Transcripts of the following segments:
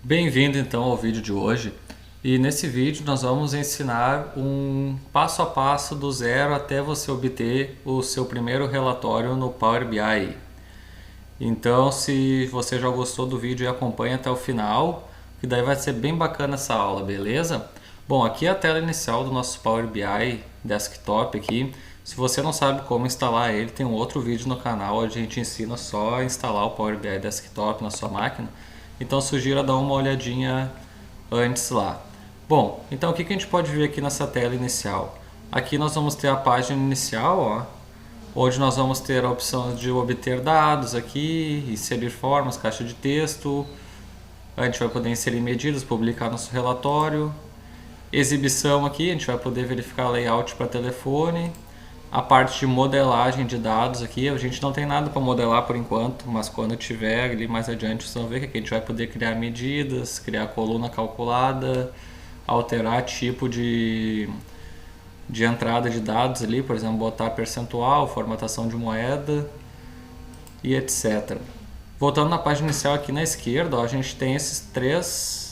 Bem-vindo então ao vídeo de hoje, e nesse vídeo nós vamos ensinar um passo a passo do zero até você obter o seu primeiro relatório no Power BI. Então, se você já gostou do vídeo, acompanha até o final, que daí vai ser bem bacana essa aula, beleza? Bom, aqui é a tela inicial do nosso Power BI Desktop aqui. Se você não sabe como instalar ele, tem um outro vídeo no canal onde a gente ensina só a instalar o Power BI Desktop na sua máquina. Então sugiro dar uma olhadinha antes lá. Bom, então o que a gente pode ver aqui nessa tela inicial? Aqui nós vamos ter a página inicial, ó, onde nós vamos ter a opção de obter dados aqui, inserir formas, caixa de texto. A gente vai poder inserir medidas, publicar nosso relatório. Exibição aqui, a gente vai poder verificar layout para telefone. A parte de modelagem de dados aqui, a gente não tem nada para modelar por enquanto, mas quando tiver ali mais adiante vocês vão ver que aqui a gente vai poder criar medidas, criar coluna calculada, alterar tipo de entrada de dados ali, por exemplo, botar percentual, formatação de moeda e etc. Voltando na página inicial aqui na esquerda, ó, a gente tem essas três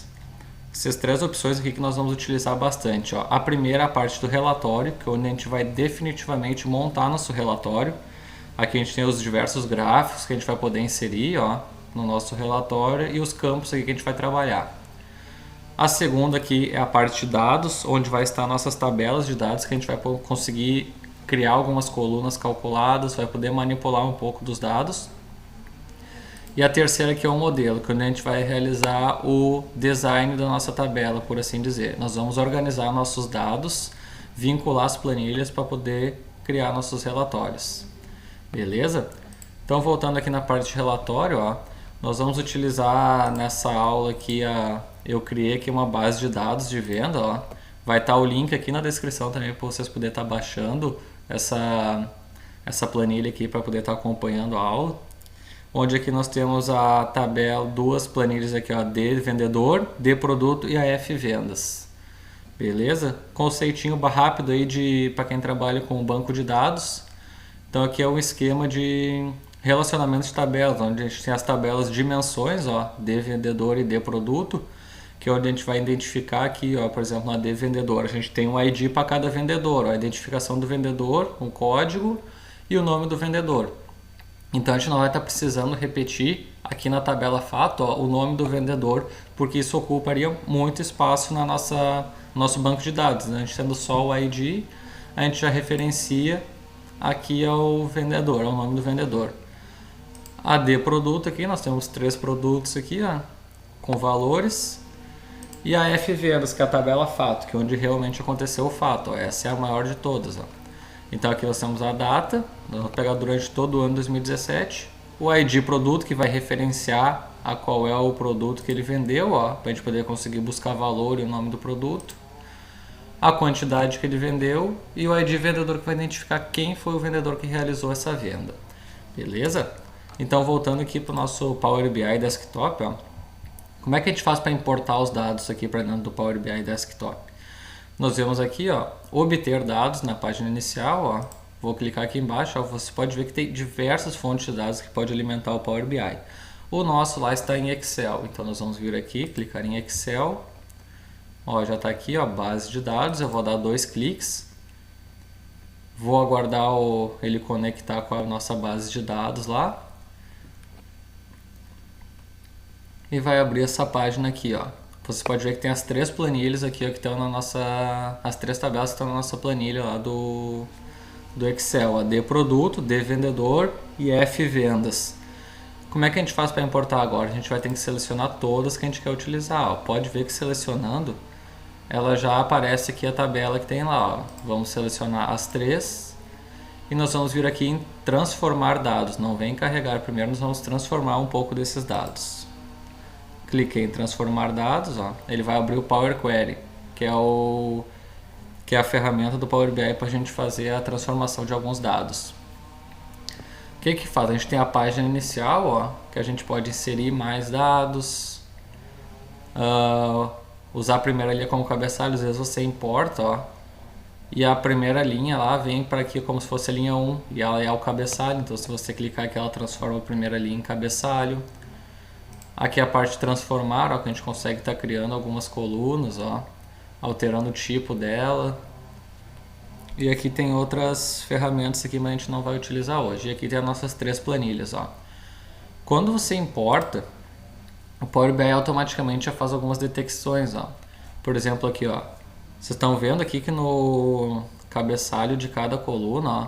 opções aqui que nós vamos utilizar bastante. Ó. A primeira é a parte do relatório, que é onde a gente vai definitivamente montar nosso relatório. Aqui a gente tem os diversos gráficos que a gente vai poder inserir, ó, no nosso relatório e os campos aqui que a gente vai trabalhar. A segunda aqui é a parte de dados, onde vai estar nossas tabelas de dados que a gente vai conseguir criar algumas colunas calculadas, vai poder manipular um pouco dos dados. E a terceira aqui é o modelo, que é onde a gente vai realizar o design da nossa tabela, por assim dizer. Nós vamos organizar nossos dados, vincular as planilhas para poder criar nossos relatórios. Beleza? Então, voltando aqui na parte de relatório, ó, nós vamos utilizar nessa aula aqui, eu criei aqui uma base de dados de venda. Ó. Vai estar o link aqui na descrição também para vocês poderem estar baixando essa planilha aqui para poder estar acompanhando a aula. Onde aqui nós temos a tabela, duas planilhas aqui, ó, D vendedor, D produto e a F vendas. Beleza? Conceitinho rápido aí para quem trabalha com banco de dados. Então aqui é um esquema de relacionamento de tabelas, onde a gente tem as tabelas dimensões, ó, D vendedor e D produto, que é onde a gente vai identificar aqui, ó, por exemplo, na D vendedor, a gente tem um ID para cada vendedor, ó, a identificação do vendedor, um código e o nome do vendedor. Então a gente não vai estar precisando repetir aqui na tabela fato, ó, o nome do vendedor, porque isso ocuparia muito espaço no nosso banco de dados. Né? A gente tendo só o ID, a gente já referencia aqui ao vendedor, ao nome do vendedor. A D produto aqui, nós temos 3 produtos aqui, ó, com valores. E a F vendas, que é a tabela fato, que é onde realmente aconteceu o fato. Ó, essa é a maior de todas. Ó. Então aqui nós temos a data, nós vamos pegar durante todo o ano 2017, o ID produto que vai referenciar a qual é o produto que ele vendeu, para a gente poder conseguir buscar valor e o nome do produto, a quantidade que ele vendeu e o ID vendedor que vai identificar quem foi o vendedor que realizou essa venda. Beleza? Então voltando aqui para o nosso Power BI Desktop, ó, como é que a gente faz para importar os dados aqui para dentro do Power BI Desktop? Nós vemos aqui, ó, obter dados na página inicial, ó. Vou clicar aqui embaixo, ó, você pode ver que tem diversas fontes de dados que pode alimentar o Power BI. O nosso lá está em Excel, então nós vamos vir aqui, clicar em Excel, ó, já está aqui, ó, base de dados, eu vou dar 2 cliques, vou aguardar ele conectar com a nossa base de dados lá e vai abrir essa página aqui, ó. Você pode ver que tem as 3 planilhas aqui, ó, que estão as 3 tabelas que estão na nossa planilha lá do Excel, ó, D produto, D vendedor e F vendas. Como é que a gente faz para importar agora? A gente vai ter que selecionar todas que a gente quer utilizar. Ó. Pode ver que selecionando, ela já aparece aqui a tabela que tem lá. Ó. Vamos selecionar as 3 e nós vamos vir aqui em transformar dados. Não vem carregar primeiro, nós vamos transformar um pouco desses dados. Cliquei em transformar dados, ó. Ele vai abrir o Power Query, que é a ferramenta do Power BI para a gente fazer a transformação de alguns dados. O que faz? A gente tem a página inicial, ó, que a gente pode inserir mais dados, usar a primeira linha como cabeçalho, às vezes você importa, ó, e a primeira linha lá vem para aqui como se fosse a linha 1 e ela é o cabeçalho, então se você clicar aqui ela transforma a primeira linha em cabeçalho. Aqui a parte de transformar, ó, que a gente consegue estar criando algumas colunas, ó, alterando o tipo dela. E aqui tem outras ferramentas aqui, mas a gente não vai utilizar hoje. E aqui tem as nossas 3 planilhas, ó. Quando você importa, o Power BI automaticamente já faz algumas detecções, ó. Por exemplo, aqui, ó. Vocês estão vendo aqui que no cabeçalho de cada coluna, ó,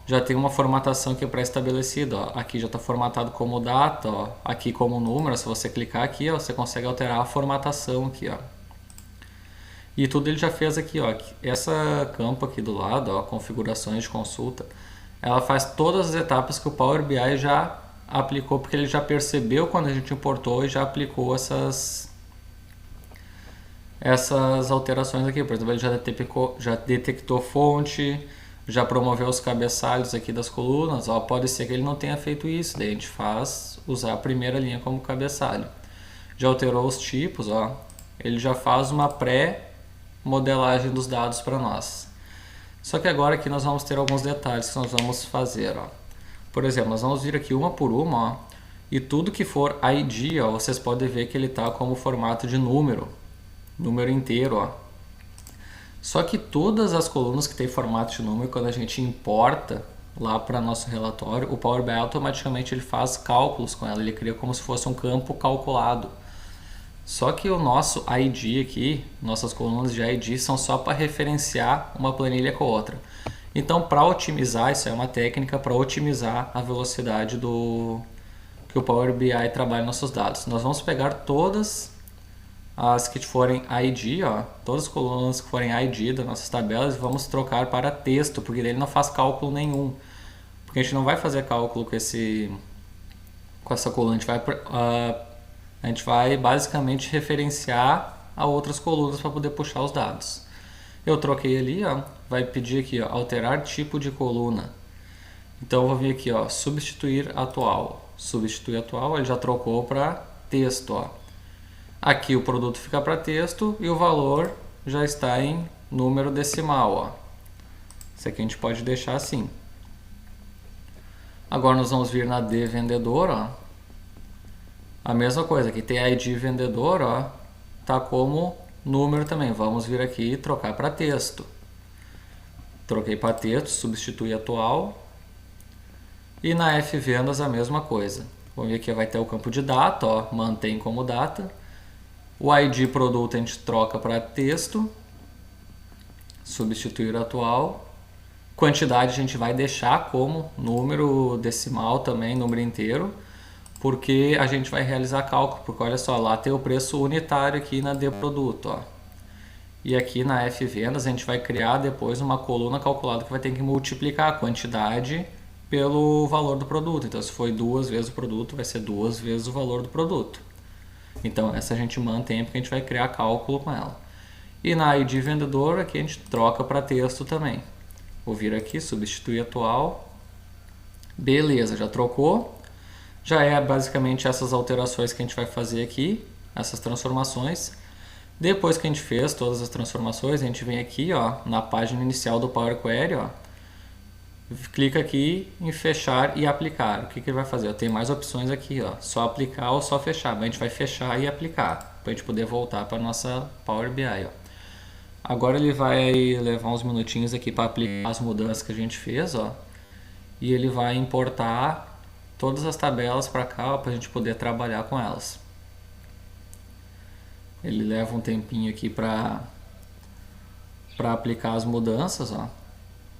já tem uma formatação que é pré-estabelecida, ó. Aqui já está formatado como data, ó. Aqui como número. Se você clicar aqui, ó, você consegue alterar a formatação aqui, ó. E tudo ele já fez aqui, ó. Essa campo aqui do lado, ó, configurações de consulta, ela faz todas as etapas que o Power BI já aplicou, porque ele já percebeu quando a gente importou e já aplicou essas alterações aqui. Por exemplo, ele já detectou fonte, já promoveu os cabeçalhos aqui das colunas. Ó, pode ser que ele não tenha feito isso, daí a gente faz usar a primeira linha como cabeçalho. Já alterou os tipos, ó. Ele já faz uma pré-modelagem dos dados para nós. Só que agora aqui nós vamos ter alguns detalhes que nós vamos fazer, ó. Por exemplo, nós vamos vir aqui uma por uma, ó, e tudo que for ID, ó, vocês podem ver que ele está como formato de número inteiro, ó. Só que todas as colunas que tem formato de número, quando a gente importa lá para nosso relatório, o Power BI automaticamente ele faz cálculos com ela, ele cria como se fosse um campo calculado. Só que o nosso ID aqui, nossas colunas de ID são só para referenciar uma planilha com a outra. Então, para otimizar, isso é uma técnica para otimizar a velocidade que o Power BI trabalha nos nossos dados. Nós vamos pegar todas as que forem ID, ó, todas as colunas que forem ID das nossas tabelas, e vamos trocar para texto, porque ele não faz cálculo nenhum. Porque a gente não vai fazer cálculo com essa coluna, a gente vai basicamente referenciar a outras colunas para poder puxar os dados. Eu troquei ali, ó, vai pedir aqui, ó, alterar tipo de coluna. Então eu vou vir aqui, ó, substituir atual. Substituir atual, ele já trocou para texto, ó. Aqui o produto fica para texto e o valor já está em número decimal, ó. Isso aqui a gente pode deixar assim. Agora nós vamos vir na de vendedor, ó. A mesma coisa, aqui tem ID vendedor, ó, tá como número também. Vamos vir aqui e trocar para texto. Troquei para texto, substitui atual. E na F vendas a mesma coisa. Vamos ver aqui, vai ter o campo de data, ó, mantém como data. O ID produto a gente troca para texto, substituir atual. Quantidade a gente vai deixar como número decimal também, número inteiro, porque a gente vai realizar cálculo, porque olha só, lá tem o preço unitário aqui na D produto, ó. E aqui na F vendas a gente vai criar depois uma coluna calculada que vai ter que multiplicar a quantidade pelo valor do produto. Então se foi 2 vezes o produto, vai ser 2 vezes o valor do produto. Então essa a gente mantém porque a gente vai criar cálculo com ela. E na ID vendedor aqui a gente troca para texto também. Vou vir aqui, substituir atual. Beleza, já trocou. Já é basicamente essas alterações que a gente vai fazer aqui, essas transformações. Depois que a gente fez todas as transformações, a gente vem aqui, ó, na página inicial do Power Query, ó, clica aqui em fechar e aplicar. O que ele vai fazer? Tem mais opções aqui, ó, só aplicar ou só fechar, mas a gente vai fechar e aplicar, para a gente poder voltar para a nossa Power BI. Ó. Agora ele vai levar uns minutinhos aqui para aplicar as mudanças que a gente fez, ó, e ele vai importar todas as tabelas para cá para a gente poder trabalhar com elas. Ele leva um tempinho aqui para aplicar as mudanças, ó.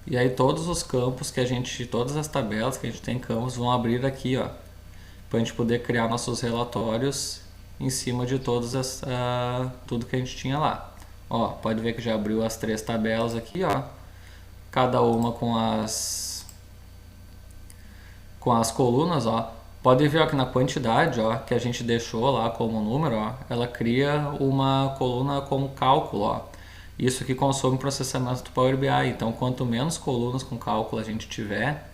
E aí todos os campos que a gente, todas as tabelas que a gente tem campos vão abrir aqui, ó, para a gente poder criar nossos relatórios em cima de todas tudo que a gente tinha lá. Ó, pode ver que já abriu as 3 tabelas aqui, ó, cada uma com as colunas, ó. Pode ver aqui na quantidade, ó, que a gente deixou lá como número, ó, ela cria uma coluna como cálculo, ó. Isso que consome processamento do Power BI. Então, quanto menos colunas com cálculo a gente tiver,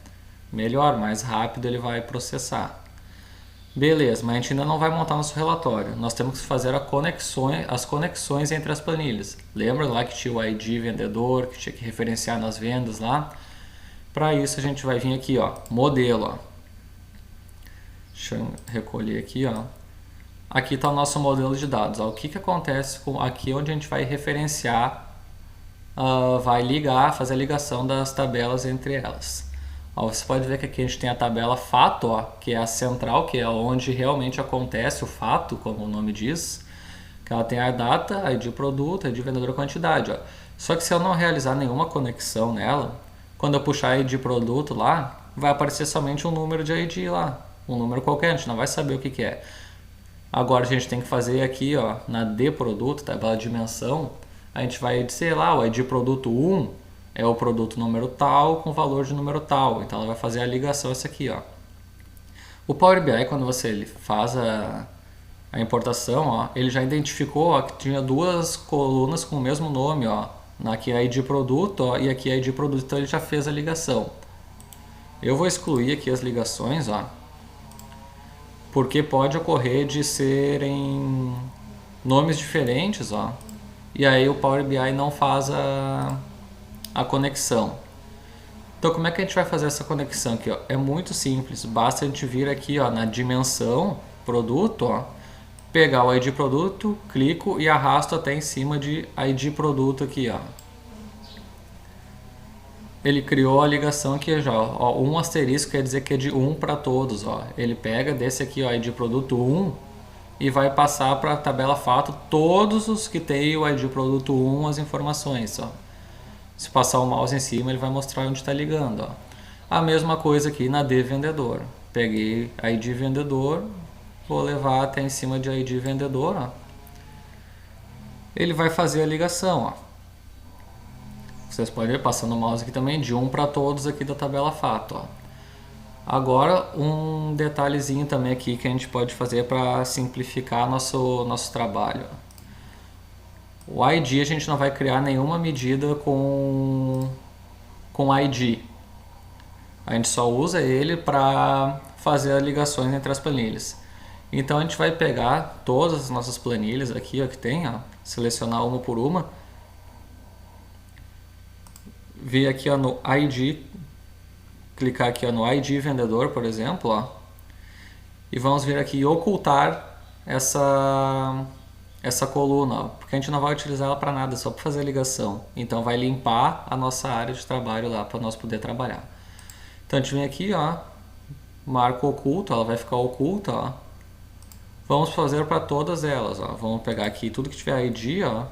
melhor, mais rápido ele vai processar. Beleza, mas a gente ainda não vai montar nosso relatório. Nós temos que fazer as conexões entre as planilhas. Lembra lá que tinha o ID vendedor, que tinha que referenciar nas vendas lá? Para isso a gente vai vir aqui, ó, modelo, ó. Deixa eu recolher aqui, ó. Aqui está o nosso modelo de dados. Ó. O que acontece aqui onde a gente vai referenciar, vai ligar, fazer a ligação das tabelas entre elas. Ó, você pode ver que aqui a gente tem a tabela fato, ó, que é a central, que é onde realmente acontece o fato, como o nome diz. Que ela tem a data, ID produto, ID vendedor, quantidade. Ó. Só que se eu não realizar nenhuma conexão nela, quando eu puxar ID produto lá, vai aparecer somente um número de ID lá. Um número qualquer, a gente não vai saber o que é. Agora a gente tem que fazer aqui, ó, na D produto, tabela de dimensão, a gente vai dizer lá, o ID produto 1 é o produto número tal com valor de número tal. Então ela vai fazer a ligação essa aqui, ó. O Power BI, quando você faz a importação, ó, ele já identificou, ó, que tinha duas colunas com o mesmo nome, ó. Aqui é ID produto, ó, e aqui é ID produto, então ele já fez a ligação. Eu vou excluir aqui as ligações, ó, porque pode ocorrer de serem nomes diferentes, ó, e aí o Power BI não faz a conexão. Então como é que a gente vai fazer essa conexão aqui, ó? É muito simples, basta a gente vir aqui, ó, na dimensão produto, ó, pegar o ID produto, clico e arrasto até em cima de ID produto aqui, ó. Ele criou a ligação aqui já, ó, um asterisco quer dizer que é de 1 para todos, ó. Ele pega desse aqui, ó, ID produto 1 e vai passar para a tabela fato todos os que tem o ID produto 1 as informações, ó. Se passar o mouse em cima, ele vai mostrar onde está ligando, ó. A mesma coisa aqui na D vendedor. Peguei ID vendedor, vou levar até em cima de ID vendedor, ó. Ele vai fazer a ligação, ó. Vocês podem ver passando o mouse aqui também de 1 para todos aqui da tabela fato, ó. Agora um detalhezinho também aqui que a gente pode fazer para simplificar nosso trabalho. O ID a gente não vai criar nenhuma medida com ID. A gente só usa ele para fazer as ligações entre as planilhas. Então a gente vai pegar todas as nossas planilhas aqui, ó, que tem, ó, selecionar uma por uma, vir aqui, ó, no ID, clicar aqui, ó, no ID vendedor, por exemplo, ó, e vamos vir aqui e ocultar essa coluna, ó, porque a gente não vai utilizar ela para nada, só para fazer a ligação. Então vai limpar a nossa área de trabalho lá para nós poder trabalhar. Então a gente vem aqui, ó, marca oculto, ela vai ficar oculta, ó. Vamos fazer para todas elas, ó. Vamos pegar aqui tudo que tiver ID, ó,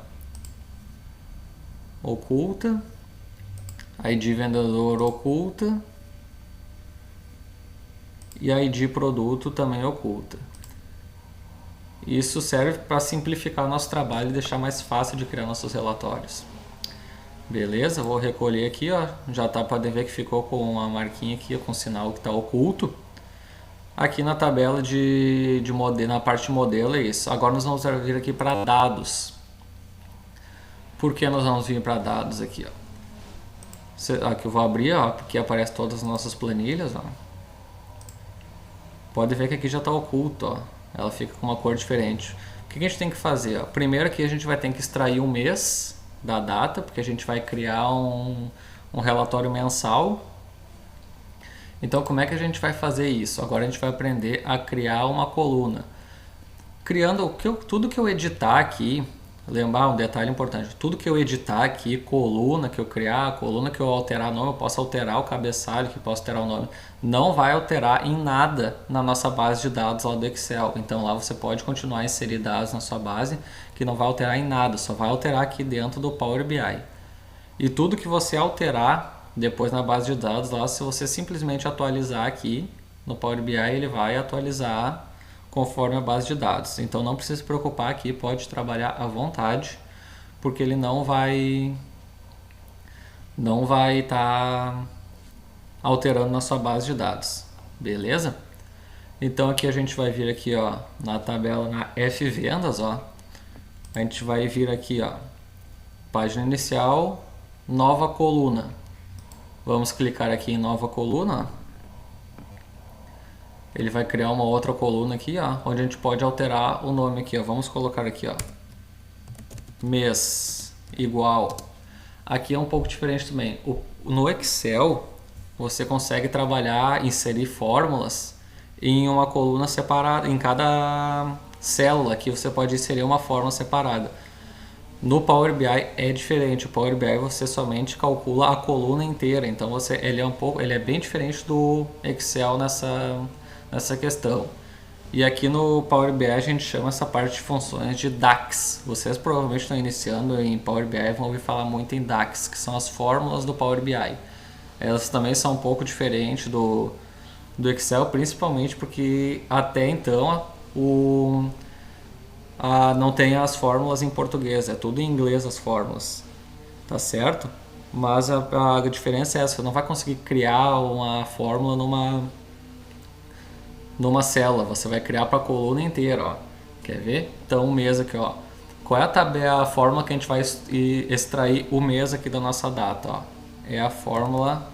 oculta, ID vendedor oculta e ID produto também oculta. Isso serve para simplificar nosso trabalho e deixar mais fácil de criar nossos relatórios. Beleza, vou recolher aqui, ó. Já tá para ver que ficou com uma marquinha aqui, ó, com sinal que está oculto. Aqui na tabela de modelo, na parte de modelo é isso. Agora nós vamos vir aqui para dados. Por que nós vamos vir para dados aqui, ó? Aqui eu vou abrir, ó, porque aparece todas as nossas planilhas, ó. Pode ver que aqui já está oculto, ó. Ela fica com uma cor diferente. O que a gente tem que fazer? Ó? Primeiro aqui a gente vai ter que extrair um mês da data, porque a gente vai criar um relatório mensal. Então como é que a gente vai fazer isso? Agora a gente vai aprender a criar uma coluna. Criando tudo que eu editar aqui, lembrar um detalhe importante, tudo que eu editar aqui, coluna que eu criar, coluna que eu alterar nome, eu posso alterar o cabeçalho, que posso alterar o nome, não vai alterar em nada na nossa base de dados lá do Excel. Então lá você pode continuar a inserir dados na sua base, que não vai alterar em nada, só vai alterar aqui dentro do Power BI. E tudo que você alterar depois na base de dados lá, se você simplesmente atualizar aqui no Power BI, ele vai atualizar conforme a base de dados. Então não precisa se preocupar aqui, pode trabalhar à vontade, porque ele não vai estar alterando na sua base de dados. Beleza? Então aqui a gente vai vir aqui, ó, na tabela na F vendas, ó. A gente vai vir aqui, ó, página inicial, nova coluna. Vamos clicar aqui em nova coluna. Ele vai criar uma outra coluna aqui, ó, onde a gente pode alterar o nome aqui, ó. Vamos colocar aqui, ó, mês igual. Aqui é um pouco diferente também. No Excel você consegue trabalhar, inserir fórmulas em uma coluna separada, em cada célula, aqui você pode inserir uma fórmula separada. No Power BI é diferente. O Power BI você somente calcula a coluna inteira, então ele é bem diferente do Excel nessa questão. E aqui no Power BI a gente chama essa parte de funções de DAX. Vocês provavelmente estão iniciando em Power BI e vão ouvir falar muito em DAX, que são as fórmulas do Power BI. Elas também são um pouco diferentes do Excel, principalmente porque até então não tem as fórmulas em português, é tudo em inglês as fórmulas, tá certo? Mas a diferença é essa, você não vai conseguir criar uma fórmula numa célula, você vai criar para a coluna inteira, ó. Quer ver? Então o mês aqui, ó. Qual é a fórmula que a gente vai extrair o mês aqui da nossa data, ó? É a fórmula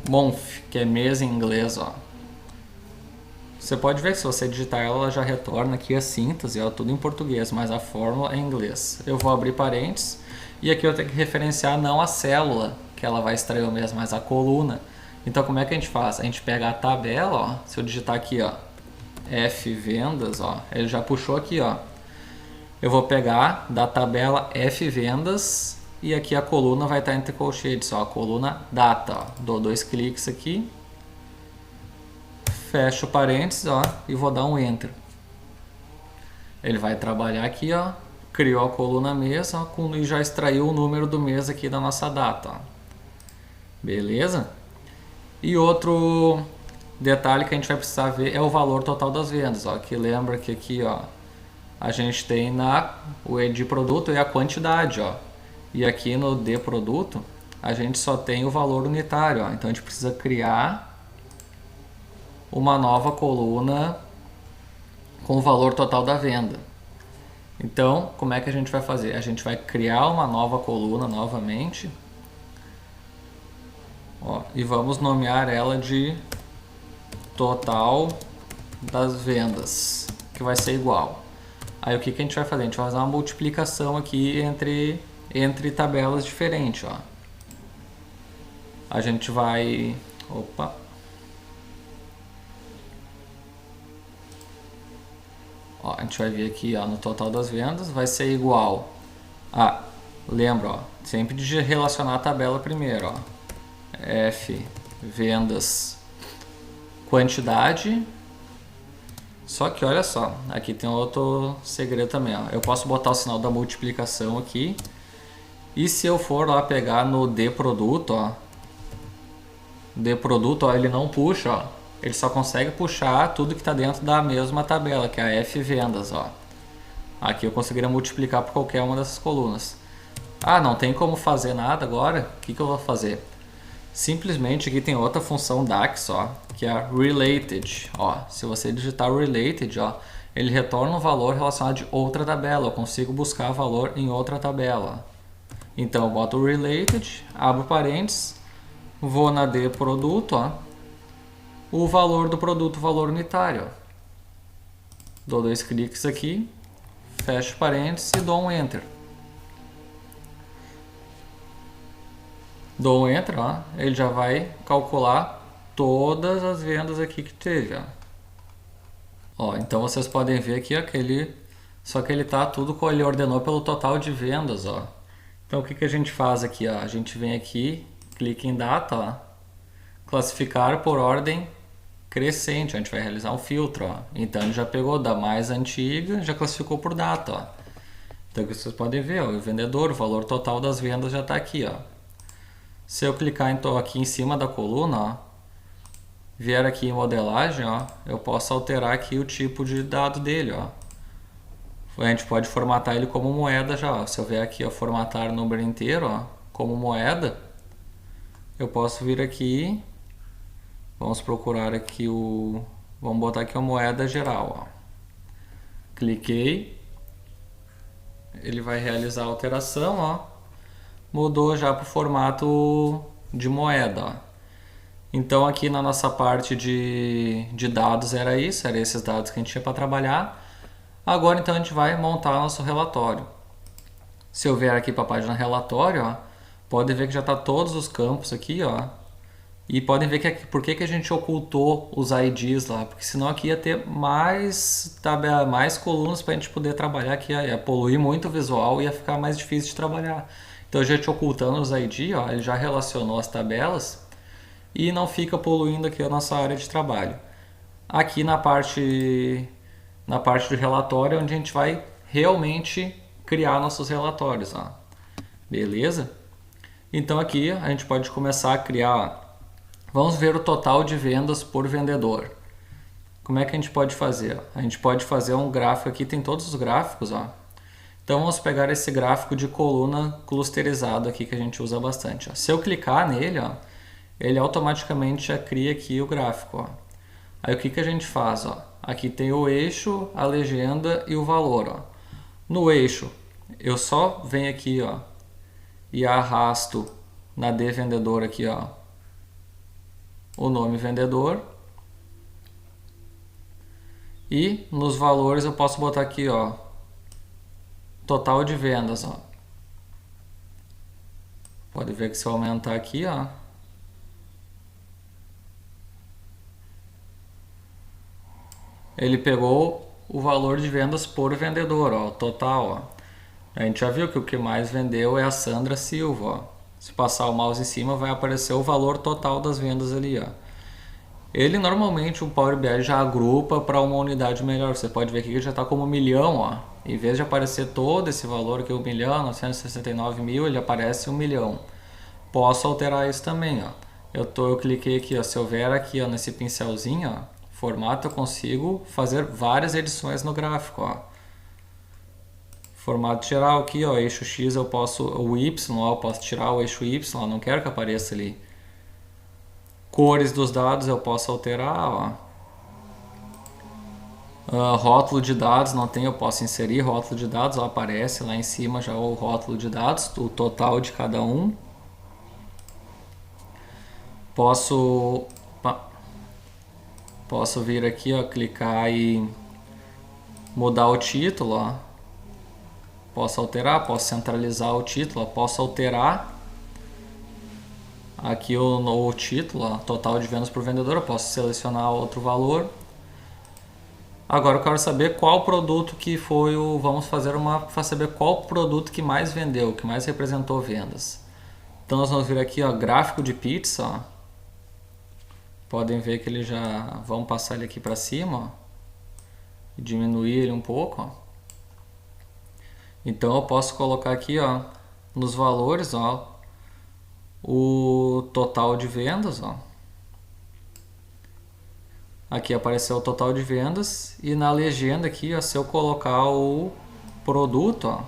month, que é mês em inglês, ó. Você pode ver que se você digitar ela já retorna aqui a síntese, ó, tudo em português, mas a fórmula é em inglês. Eu vou abrir parênteses e aqui eu tenho que referenciar não a célula que ela vai extrair o mês, mas a coluna. Então como é que a gente faz? A gente pega a tabela, ó, se eu digitar aqui, ó, F vendas, ó, ele já puxou aqui, ó. Eu vou pegar da tabela F vendas e aqui a coluna vai estar entre colchetes, ó, a coluna data, ó. Dou 2 cliques aqui, fecho parênteses, ó, e vou dar um Enter. Ele vai trabalhar aqui, ó, criou a coluna mês, ó, e já extraiu o número do mês aqui da nossa data, ó. Beleza? E outro detalhe que a gente vai precisar ver é o valor total das vendas, ó, que lembra que aqui, ó, a gente tem o E de produto e a quantidade, ó. E aqui no D produto a gente só tem o valor unitário, ó. Então a gente precisa criar uma nova coluna com o valor total da venda. Então, como é que a gente vai fazer? A gente vai criar uma nova coluna novamente, ó, e vamos nomear ela de total das vendas, que vai ser igual. Aí o que a gente vai fazer? A gente vai fazer uma multiplicação aqui entre tabelas diferentes, ó. A gente vai... Opa! Ó, a gente vai vir aqui, ó, no total das vendas, vai ser igual a... Lembra, ó, sempre de relacionar a tabela primeiro, ó. F vendas quantidade. Só que olha só, aqui tem outro segredo também, ó. Eu posso botar o sinal da multiplicação aqui. E se eu for lá pegar no D produto, ó, D produto, ó, ele não puxa, ó. Ele só consegue puxar tudo que está dentro da mesma tabela, que é a F vendas, ó. Aqui eu conseguiria multiplicar por qualquer uma dessas colunas. Ah, não tem como fazer nada agora? O que eu vou fazer? Simplesmente aqui tem outra função DAX, ó, que é a Related. Ó, se você digitar Related, ó, ele retorna um valor relacionado de outra tabela. Eu consigo buscar valor em outra tabela. Então eu boto Related, abro parênteses, vou na D produto, ó, o valor do produto, valor unitário. Ó. Dou 2 cliques aqui, fecho parênteses e dou um Enter. Dou um Enter, ó, ele já vai calcular todas as vendas aqui que teve. Ó. Ó, então vocês podem ver aqui ó, só que ele tá tudo ele ordenou pelo total de vendas. Ó. Então o que a gente faz aqui? Ó? A gente vem aqui, clica em data, ó, classificar por ordem crescente. A gente vai realizar um filtro. Ó. Então ele já pegou da mais antiga, já classificou por data. Ó. Então aqui vocês podem ver, ó, o vendedor, o valor total das vendas já está aqui. Ó. Se eu clicar então aqui em cima da coluna, ó, vier aqui em modelagem, ó, eu posso alterar aqui o tipo de dado dele. Ó. A gente pode formatar ele como moeda já. Ó. Se eu vier aqui ó, formatar o número inteiro ó, como moeda, eu posso vir aqui, vamos procurar aqui vamos botar aqui a moeda geral. Ó. Cliquei, ele vai realizar a alteração, ó. Mudou já para o formato de moeda. Ó. Então aqui na nossa parte de dados era isso, eram esses dados que a gente tinha para trabalhar. Agora então a gente vai montar nosso relatório. Se eu vier aqui para a página relatório, ó, pode ver que já está todos os campos aqui, ó, E podem ver que aqui, por que a gente ocultou os IDs lá, porque senão aqui ia ter mais mais colunas para a gente poder trabalhar aqui, ia poluir muito o visual e ia ficar mais difícil de trabalhar. Então a gente ocultando os ID, ó, ele já relacionou as tabelas e não fica poluindo aqui a nossa área de trabalho. Aqui na parte do relatório, onde a gente vai realmente criar nossos relatórios, ó. Beleza? Então aqui a gente pode começar a criar, ó. Vamos ver o total de vendas por vendedor. Como é que a gente pode fazer? A gente pode fazer um gráfico aqui, tem todos os gráficos, ó. Então vamos pegar esse gráfico de coluna clusterizado aqui que a gente usa bastante, ó. Se eu clicar nele, ó, ele automaticamente já cria aqui o gráfico, ó. Aí o que a gente faz, ó? Aqui tem o eixo, a legenda e o valor, ó. No eixo, eu só venho aqui, ó, e arrasto na de vendedor aqui, ó, o nome vendedor. E nos valores eu posso botar aqui, ó, total de vendas, ó. Pode ver que se eu aumentar aqui, ó, ele pegou o valor de vendas por vendedor, ó, total, ó. A gente já viu que o que mais vendeu é a Sandra Silva, ó. Se passar o mouse em cima vai aparecer o valor total das vendas ali, ó. Ele normalmente, o Power BI já agrupa para uma unidade melhor. Você pode ver aqui que já está como 1.000.000, ó. Em vez de aparecer todo esse valor aqui, 1.969.000, ele aparece 1.000.000. Posso alterar isso também, ó. Eu cliquei aqui, ó. Se eu vier aqui, ó, nesse pincelzinho, ó, formato, eu consigo fazer várias edições no gráfico, ó. Formato geral aqui, ó, eixo X eu posso, o Y, ó, eu posso tirar o eixo Y, ó, não quero que apareça ali. Cores dos dados eu posso alterar, ó. Rótulo de dados não tem, eu posso inserir rótulo de dados, ó, aparece lá em cima já o rótulo de dados, o total de cada um. Posso vir aqui, ó, clicar e mudar o título, ó. Posso alterar, posso centralizar o título, ó, posso alterar aqui o título, ó, total de vendas por vendedor, eu posso selecionar outro valor. Agora eu quero saber qual produto que foi o... Vamos fazer para saber qual produto que mais vendeu, que mais representou vendas. Então nós vamos vir aqui, ó, gráfico de pizza, ó. Podem ver que ele já... Vamos passar ele aqui para cima, ó, e diminuir ele um pouco, ó. Então eu posso colocar aqui, ó, nos valores, ó, o total de vendas, ó. Aqui apareceu o total de vendas e na legenda aqui, ó, se eu colocar o produto, ó,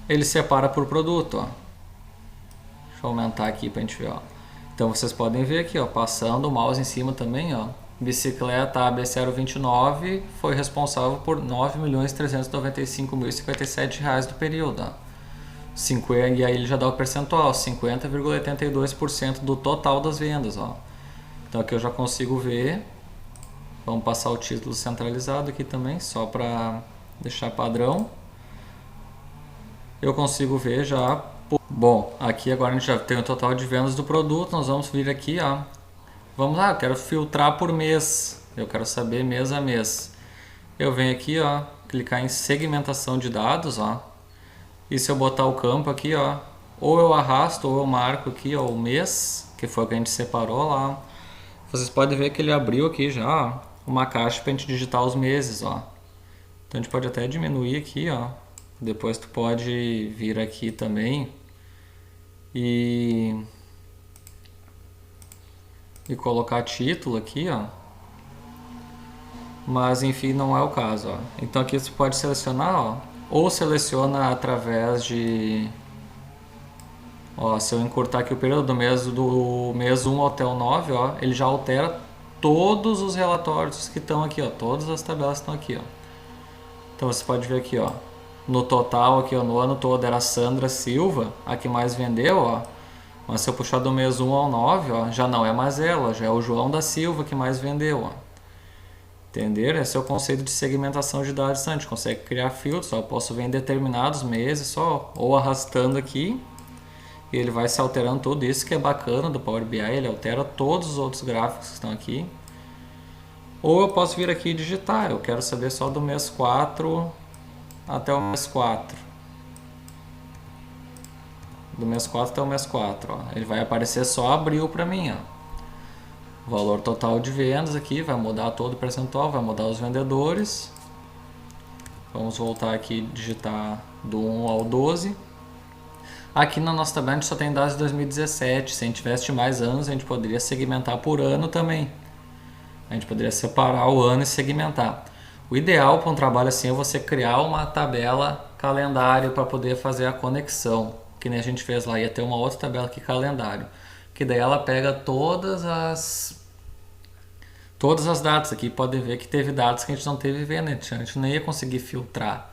ele separa por produto, ó. Deixa eu aumentar aqui pra gente ver, ó. Então vocês podem ver aqui, ó, passando o mouse em cima também, ó. Bicicleta AB029 foi responsável por R$ 9.395.057 do período, ó. E aí ele já dá o percentual, 50,82% do total das vendas, ó. Então aqui eu já consigo ver. Vamos passar o título centralizado aqui também, só para deixar padrão. Eu consigo ver já. Bom, aqui agora a gente já tem o total de vendas do produto. Nós vamos vir aqui, ó. Vamos lá, eu quero filtrar por mês. Eu quero saber mês a mês. Eu venho aqui, ó, clicar em segmentação de dados, ó. E se eu botar o campo aqui, ó, ou eu arrasto ou eu marco aqui, ó, o mês, que foi o que a gente separou lá. Vocês podem ver que ele abriu aqui já, ó, uma caixa para a gente digitar os meses, ó. Então a gente pode até diminuir aqui, ó. Depois tu pode vir aqui também e colocar título aqui, ó. Mas enfim, não é o caso, ó. Então aqui você pode selecionar, ó, ou seleciona através de... Ó, se eu encurtar aqui o período do mês 1 até o 9, ó, ele já altera todos os relatórios que estão aqui, ó, todas as tabelas estão aqui, ó. Então você pode ver aqui, ó, no total aqui, ó, no ano todo era a Sandra Silva, a que mais vendeu, ó. Mas se eu puxar do mês 1 ao 9, ó, já não é mais ela, já é o João da Silva que mais vendeu, ó. Entenderam? Esse é o conceito de segmentação de dados. A gente consegue criar filtros, ó. Eu posso ver em determinados meses só, ou arrastando aqui, e ele vai se alterando tudo. Isso que é bacana do Power BI, ele altera todos os outros gráficos que estão aqui. Ou eu posso vir aqui e digitar, eu quero saber só do mês 4 até o mês 4. Do mês 4 até o mês 4, ó. Ele vai aparecer só abril para mim, ó. Valor total de vendas aqui, vai mudar todo o percentual, vai mudar os vendedores. Vamos voltar aqui e digitar do 1 ao 12. Aqui na nossa tabela a gente só tem dados de 2017. Se a gente tivesse mais anos, a gente poderia segmentar por ano também. A gente poderia separar o ano e segmentar. O ideal para um trabalho assim é você criar uma tabela calendário para poder fazer a conexão. Que nem a gente fez lá, ia ter uma outra tabela aqui, calendário. Que daí ela pega todas as datas aqui. Pode ver que teve datas que a gente não teve vendo, a gente não ia conseguir filtrar.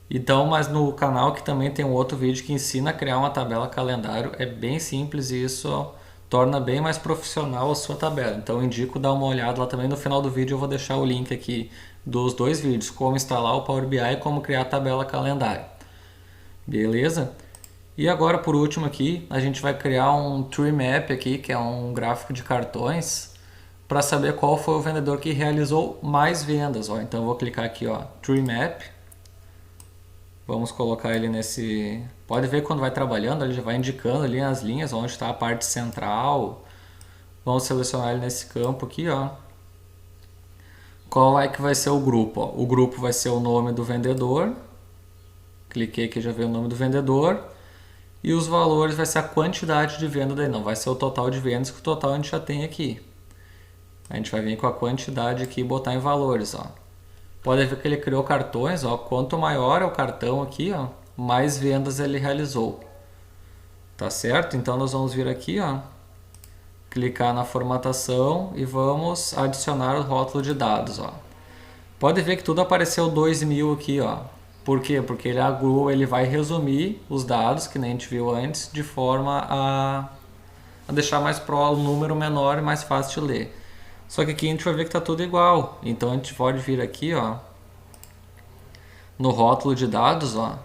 Então, mas no canal que também tem um outro vídeo que ensina a criar uma tabela calendário. É bem simples e isso torna bem mais profissional a sua tabela. Então eu indico dar uma olhada lá também. No final do vídeo eu vou deixar o link aqui dos dois vídeos. Como instalar o Power BI e como criar a tabela calendário. Beleza? E agora, por último aqui, a gente vai criar um Tree Map aqui, que é um gráfico de cartões, para saber qual foi o vendedor que realizou mais vendas. Ó. Então eu vou clicar aqui, ó, Tree Map. Vamos colocar ele nesse... Pode ver que quando vai trabalhando, ele já vai indicando ali as linhas, onde está a parte central. Vamos selecionar ele nesse campo aqui, ó. Qual é que vai ser o grupo? Ó? O grupo vai ser o nome do vendedor. Cliquei aqui, já veio o nome do vendedor. E os valores vai ser a quantidade de venda daí, não vai ser o total de vendas, que o total a gente já tem aqui. A gente vai vir com a quantidade aqui e botar em valores, ó. Pode ver que ele criou cartões, ó. Quanto maior é o cartão aqui, ó, mais vendas ele realizou. Tá certo? Então nós vamos vir aqui, ó, clicar na formatação e vamos adicionar o rótulo de dados, ó. Pode ver que tudo apareceu 2000 aqui, ó. Por quê? Porque ele vai resumir os dados, que nem a gente viu antes, de forma a deixar mais o número menor e mais fácil de ler. Só que aqui a gente vai ver que está tudo igual. Então a gente pode vir aqui, ó, no rótulo de dados, ó,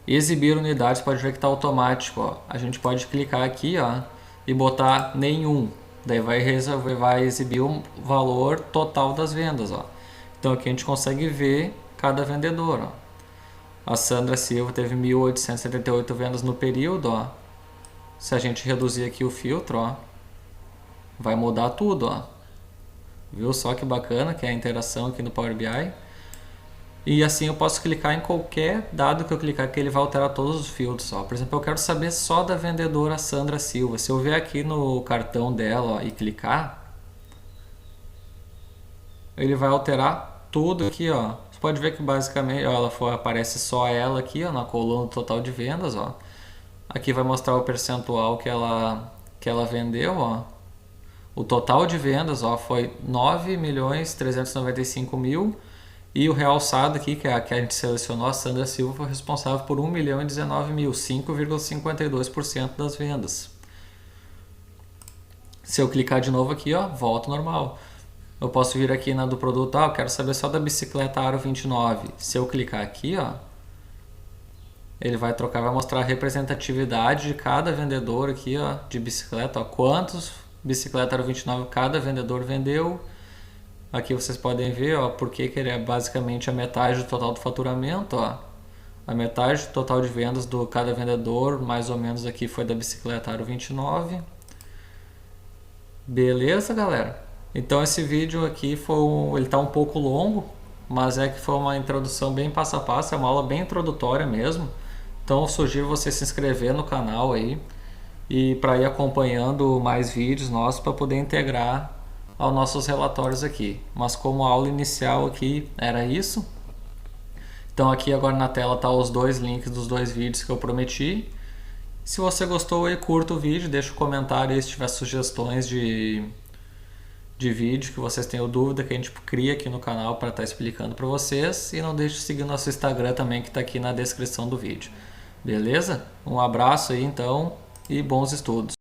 exibir unidades, pode ver que está automático. Ó. A gente pode clicar aqui, ó, e botar nenhum. Daí vai exibir o valor total das vendas. Ó. Então aqui a gente consegue ver cada vendedor. Ó. A Sandra Silva teve 1.878 vendas no período, ó. Se a gente reduzir aqui o filtro, ó, vai mudar tudo, ó. Viu só que bacana que é a interação aqui no Power BI? E assim eu posso clicar em qualquer dado que eu clicar que ele vai alterar todos os filtros, ó. Por exemplo, eu quero saber só da vendedora Sandra Silva. Se eu vier aqui no cartão dela, ó, e clicar, ele vai alterar tudo aqui, ó. Pode ver que basicamente aparece só ela aqui, ó, na coluna total de vendas, ó. Aqui vai mostrar o percentual que ela vendeu, ó. O total de vendas, ó, foi 9.395.000 e o realçado aqui, que é a que a gente selecionou, a Sandra Silva, foi responsável por 1.019.000, 5,52% das vendas. Se eu clicar de novo aqui, ó, volta ao normal. Eu posso vir aqui na do produto, eu quero saber só da bicicleta Aro 29. Se eu clicar aqui, ó, ele vai trocar, vai mostrar a representatividade de cada vendedor aqui, ó, de bicicleta, ó, quantos bicicleta Aro 29 cada vendedor vendeu. Aqui vocês podem ver, ó, porque ele é basicamente a metade do total do faturamento, ó. A metade do total de vendas do cada vendedor, mais ou menos aqui foi da bicicleta Aro 29. Beleza, galera? Então esse vídeo aqui ele está um pouco longo, mas é que foi uma introdução bem passo a passo, é uma aula bem introdutória mesmo. Então eu sugiro você se inscrever no canal aí e para ir acompanhando mais vídeos nossos para poder integrar aos nossos relatórios aqui. Mas como a aula inicial aqui era isso, então aqui agora na tela tá os dois links dos dois vídeos que eu prometi. Se você gostou aí, curta o vídeo, deixa um comentário aí se tiver sugestões de vídeo que vocês tenham dúvida, que a gente cria aqui no canal para estar explicando para vocês. E não deixe de seguir nosso Instagram também, que está aqui na descrição do vídeo. Beleza? Um abraço aí então e bons estudos.